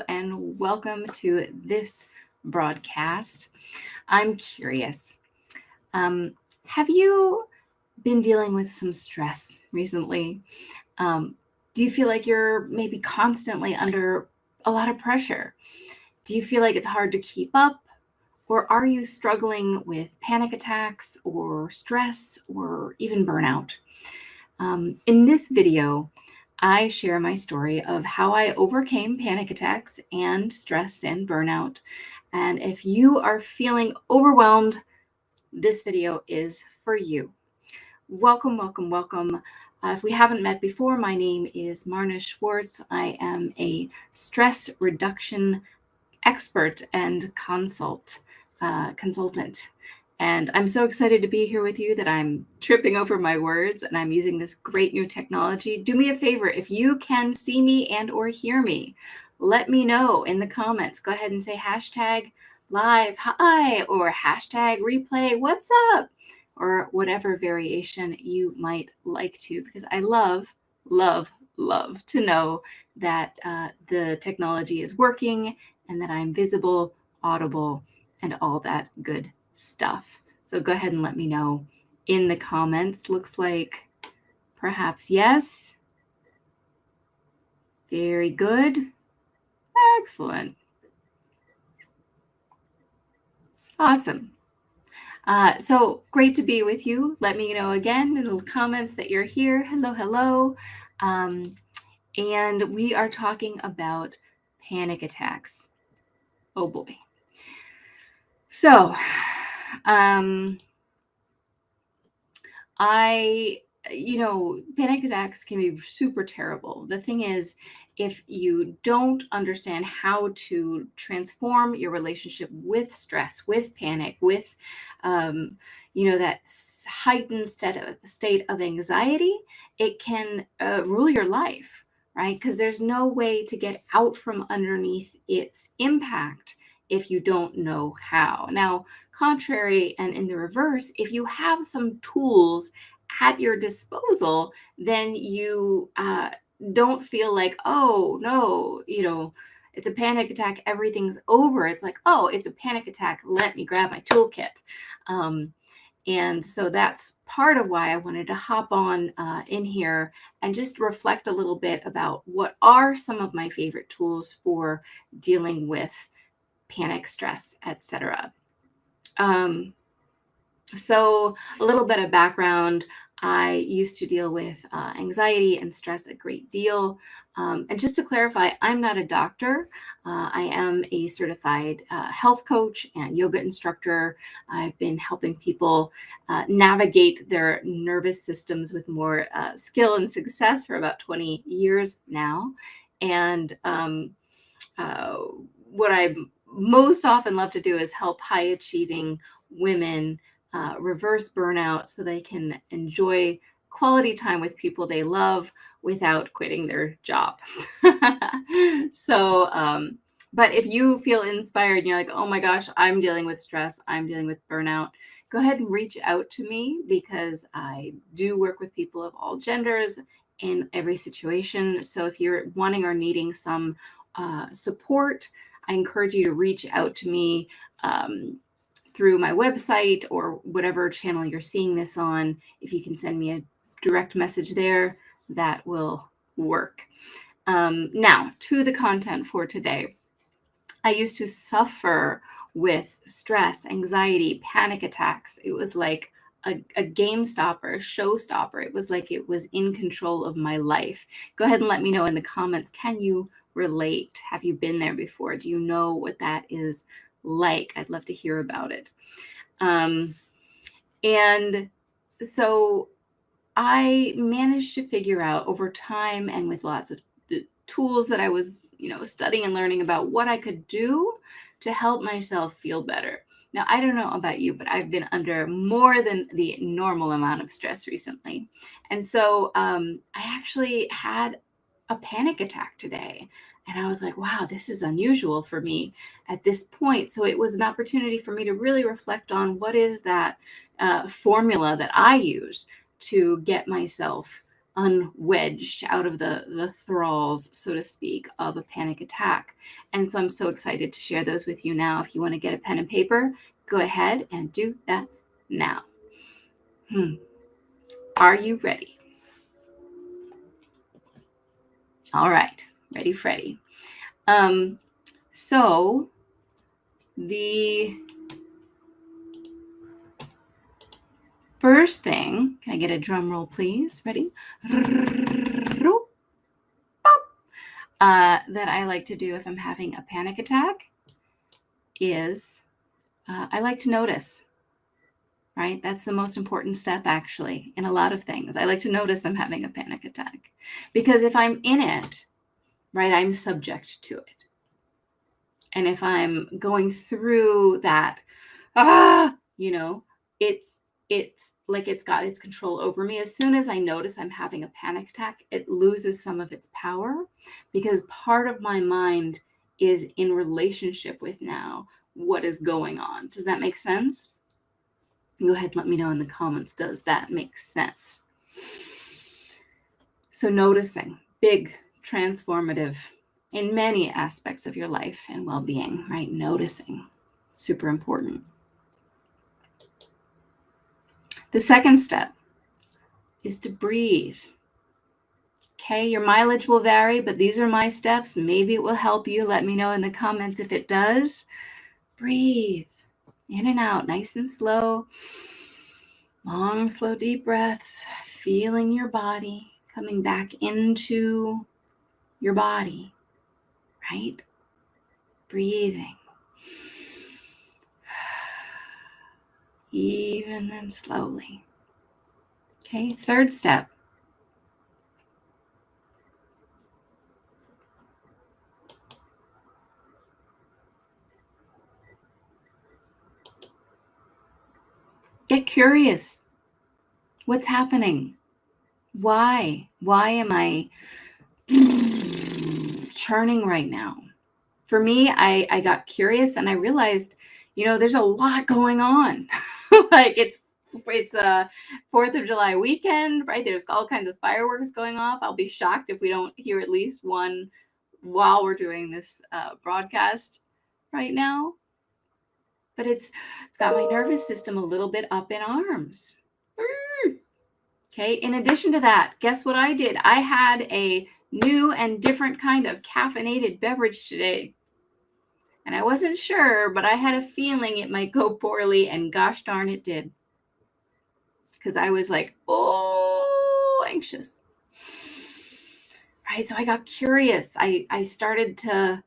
and welcome to this broadcast. I'm curious. Have you been dealing with some stress recently? Um, do you feel like you're maybe constantly under a lot of pressure? Do you feel like it's hard to keep up? Or are you struggling with panic attacks or stress or even burnout? In this video, I share my story of how I overcame panic attacks and stress and burnout. And if you are feeling overwhelmed, this video is for you. Welcome, welcome, welcome. If we haven't met before, my name is Marna Schwartz. I am a stress reduction expert and consultant. And I'm so excited to be here with you that I'm tripping over my words and I'm using this great new technology. Do me a favor, if you can see me and or hear me, let me know in the comments. Go ahead and say hashtag live hi or hashtag replay what's up or whatever variation you might like to, because I love, love, love to know that the technology is working and that I'm visible, audible, and all that good stuff. So go ahead and let me know in the comments. Looks like perhaps yes. Very good. Excellent. Awesome. So great to be with you. Let me know again in the comments that you're here. Hello, hello. And we are talking about panic attacks. Oh boy. So, panic attacks can be super terrible. The thing is, if you don't understand how to transform your relationship with stress, with panic, with, that heightened state of anxiety, it can rule your life, right? Because there's no way to get out from underneath its impact if you don't know how. Now, contrary and in the reverse, if you have some tools at your disposal, then you don't feel like, oh no, it's a panic attack, everything's over. It's like, oh, it's a panic attack, let me grab my toolkit. And so that's part of why I wanted to hop on in here and just reflect a little bit about what are some of my favorite tools for dealing with panic, stress, etc. So a little bit of background. I used to deal with anxiety and stress a great deal. And just to clarify, I'm not a doctor. I am a certified health coach and yoga instructor. I've been helping people navigate their nervous systems with more skill and success for about 20 years now. And what I most often love to do is help high achieving women reverse burnout so they can enjoy quality time with people they love without quitting their job. But if you feel inspired and you're like, oh my gosh, I'm dealing with stress, I'm dealing with burnout, go ahead and reach out to me, because I do work with people of all genders in every situation. So if you're wanting or needing some support, I encourage you to reach out to me through my website or whatever channel you're seeing this on. If you can send me a direct message there, that will work. Now, to the content for today. I used to suffer with stress, anxiety, panic attacks. It was like a game stopper, a show stopper. It was like it was in control of my life. Go ahead and let me know in the comments, can you relate? Have you been there before? Do you know what that is like? I'd love to hear about it. And so I managed to figure out over time and with lots of the tools that I was, studying and learning about what I could do to help myself feel better. Now, I don't know about you, but I've been under more than the normal amount of stress recently. And so I actually had a panic attack today. And I was like, wow, this is unusual for me at this point. So it was an opportunity for me to really reflect on what is that formula that I use to get myself unwedged out of the thralls, so to speak, of a panic attack. And so I'm so excited to share those with you now. If you want to get a pen and paper, go ahead and do that now. Are you ready? All right, ready, Freddy. So the first thing, can I get a drum roll, please? Ready? That I like to do if I'm having a panic attack is I like to notice, right? That's the most important step, actually, in a lot of things. I like to notice I'm having a panic attack, because if I'm in it, right, I'm subject to it. And if I'm going through that, it's like it's got its control over me. As soon as I notice I'm having a panic attack, it loses some of its power, because part of my mind is in relationship with now what is going on. Does that make sense? Go ahead and let me know in the comments. Does that make sense? So noticing, big, transformative in many aspects of your life and well-being, right? Noticing, super important. The second step is to breathe. Okay, your mileage will vary, but these are my steps. Maybe it will help you. Let me know in the comments if it does. Breathe in and out, nice and slow. Long, slow, deep breaths, feeling your body, coming back into your body, right? Breathing. Even and slowly. Okay, third step. Get curious. What's happening? Why? Why am I churning right now? For me, I got curious and I realized, there's a lot going on. Like it's 4th of July weekend, right? There's all kinds of fireworks going off. I'll be shocked if we don't hear at least one while we're doing this broadcast right now. But it's got my nervous system a little bit up in arms. Okay, in addition to that, guess what I did? I had a new and different kind of caffeinated beverage today. And I wasn't sure, but I had a feeling it might go poorly, and gosh darn it did. Because I was like, anxious. Right, so I got curious. I started to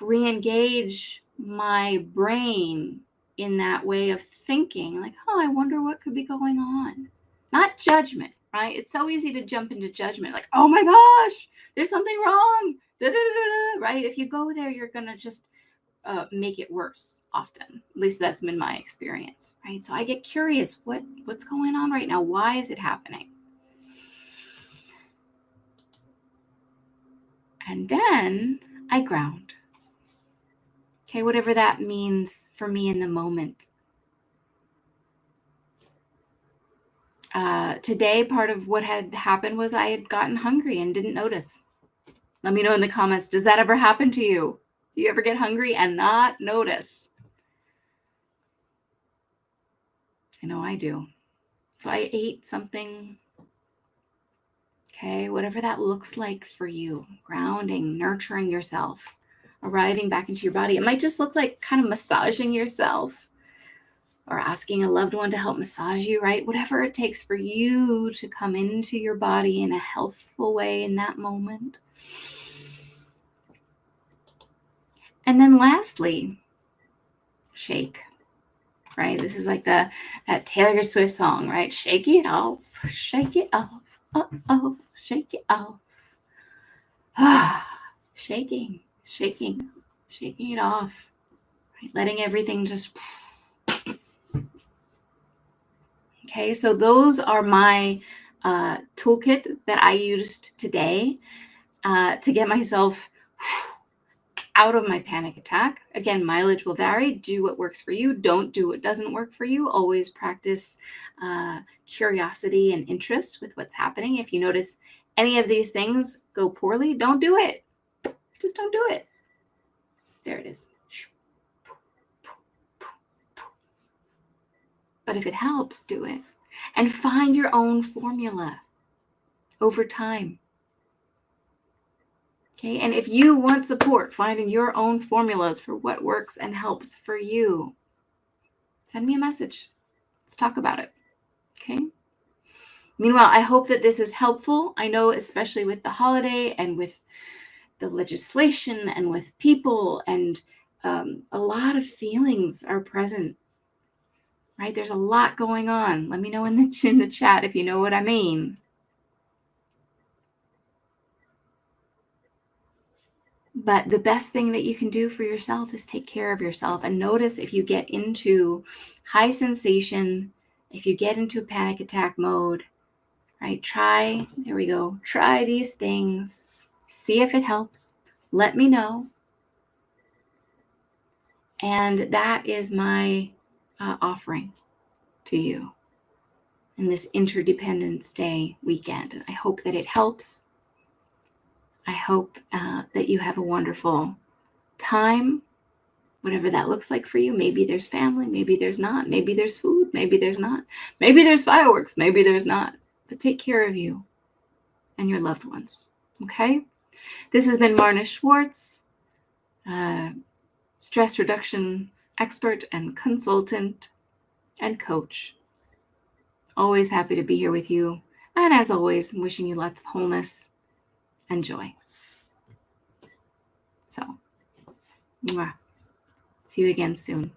re-engage my brain in that way of thinking, like, I wonder what could be going on. Not judgment, right? It's so easy to jump into judgment, like, oh my gosh, there's something wrong, right? If you go there, you're going to just make it worse often. At least that's been my experience, right? So I get curious, what's going on right now? Why is it happening? And then I ground. Okay, whatever that means for me in the moment. Today, part of what had happened was I had gotten hungry and didn't notice. Let me know in the comments, does that ever happen to you? Do you ever get hungry and not notice? I know I do. So I ate something. Okay, whatever that looks like for you, grounding, nurturing yourself, arriving back into your body. It might just look like kind of massaging yourself or asking a loved one to help massage you, right? Whatever it takes for you to come into your body in a healthful way in that moment. And then lastly, shake, right? This is like that Taylor Swift song, right? Shake it off, shake it off, uh-oh, shake it off. Shaking it off, right? Letting everything just... Okay, so those are my toolkit that I used today to get myself out of my panic attack. Again, mileage will vary. Do what works for you. Don't do what doesn't work for you. Always practice curiosity and interest with what's happening. If you notice any of these things go poorly, don't do it. Just don't do it. There it is. But if it helps, do it. And find your own formula over time. Okay, and if you want support finding your own formulas for what works and helps for you, send me a message. Let's talk about it. Okay. Meanwhile, I hope that this is helpful. I know, especially with the holiday and with the legislation and with people, and a lot of feelings are present, right? There's a lot going on. Let me know in the chat if you know what I mean. But the best thing that you can do for yourself is take care of yourself. And notice if you get into high sensation, if you get into panic attack mode, right? Try these things. See if it helps. Let me know. And that is my offering to you in this Interdependence Day weekend. And I hope that it helps. I hope that you have a wonderful time, whatever that looks like for you. Maybe there's family, maybe there's not. Maybe there's food, maybe there's not. Maybe there's fireworks, maybe there's not. But take care of you and your loved ones, okay? This has been Marna Schwartz, stress reduction expert and consultant and coach. Always happy to be here with you. And as always, I'm wishing you lots of wholeness and joy. So, see you again soon.